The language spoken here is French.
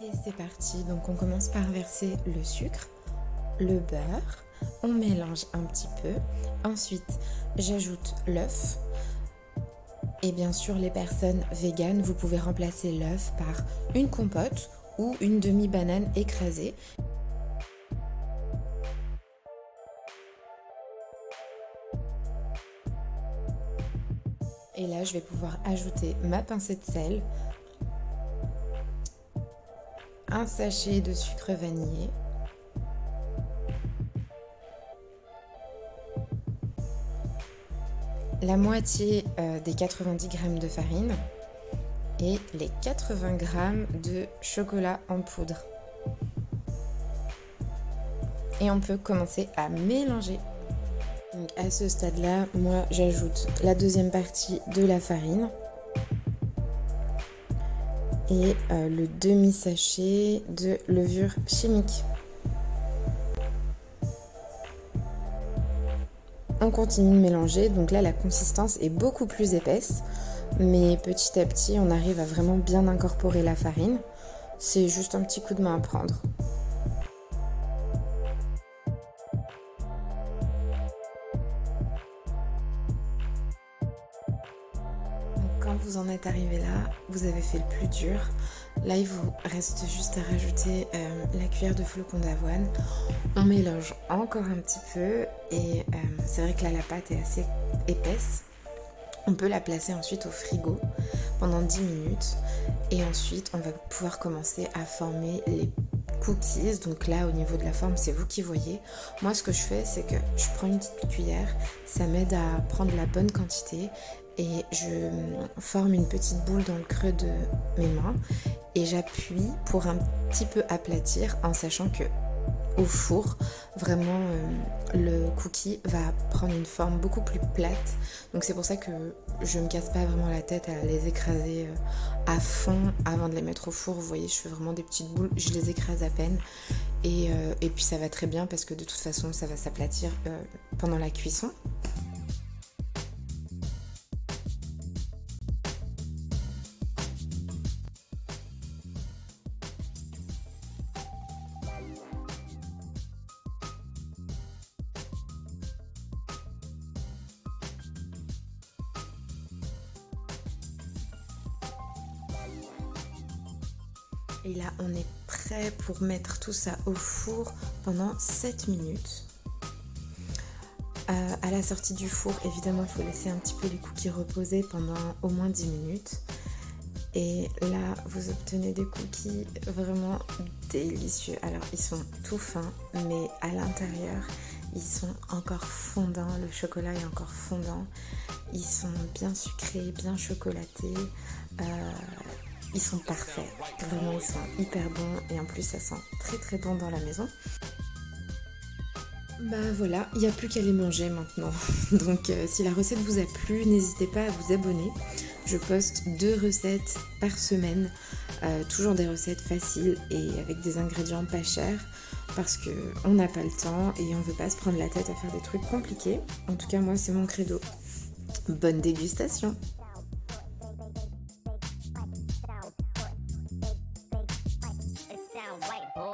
Et c'est parti, donc on commence par verser le sucre, le beurre, on mélange un petit peu, ensuite j'ajoute l'œuf et bien sûr les personnes véganes, vous pouvez remplacer l'œuf par une compote ou une demi-banane écrasée. Et là je vais pouvoir ajouter ma pincée de sel, un sachet de sucre vanillé, la moitié des 90 g de farine et les 80 g de chocolat en poudre. Et on peut commencer à mélanger. Donc à ce stade-là, moi j'ajoute la deuxième partie de la farine et le demi-sachet de levure chimique. On continue de mélanger, donc là la consistance est beaucoup plus épaisse, mais petit à petit on arrive à vraiment bien incorporer la farine. C'est juste un petit coup de main à prendre. Quand vous en êtes arrivé là, vous avez fait le plus dur. Là, il vous reste juste à rajouter la cuillère de flocons d'avoine. On mélange encore un petit peu et c'est vrai que là, la pâte est assez épaisse. On peut la placer ensuite au frigo pendant 10 minutes et ensuite, on va pouvoir commencer à former les cookies. Donc là, au niveau de la forme, c'est vous qui voyez. Moi, ce que je fais, c'est que je prends une petite cuillère. Ça m'aide à prendre la bonne quantité et je forme une petite boule dans le creux de mes mains et j'appuie pour un petit peu aplatir en sachant que au four, vraiment le cookie va prendre une forme beaucoup plus plate. Donc c'est pour ça que je me casse pas vraiment la tête à les écraser à fond avant de les mettre au four. Vous voyez, je fais vraiment des petites boules, je les écrase à peine et puis ça va très bien parce que de toute façon ça va s'aplatir pendant la cuisson. Et là, on est prêt pour mettre tout ça au four pendant 7 minutes. À la sortie du four, évidemment, il faut laisser un petit peu les cookies reposer pendant au moins 10 minutes. Et là, vous obtenez des cookies vraiment délicieux. Alors, ils sont tout fins, mais à l'intérieur, ils sont encore fondants. Le chocolat est encore fondant. Ils sont bien sucrés, bien chocolatés. Ils sont parfaits, vraiment ils sont hyper bons et en plus ça sent très très bon dans la maison. Bah voilà, il n'y a plus qu'à les manger maintenant. Donc si la recette vous a plu, n'hésitez pas à vous abonner. Je poste 2 recettes par semaine, toujours des recettes faciles et avec des ingrédients pas chers parce qu'on n'a pas le temps et on ne veut pas se prendre la tête à faire des trucs compliqués. En tout cas moi c'est mon credo. Bonne dégustation! White boy.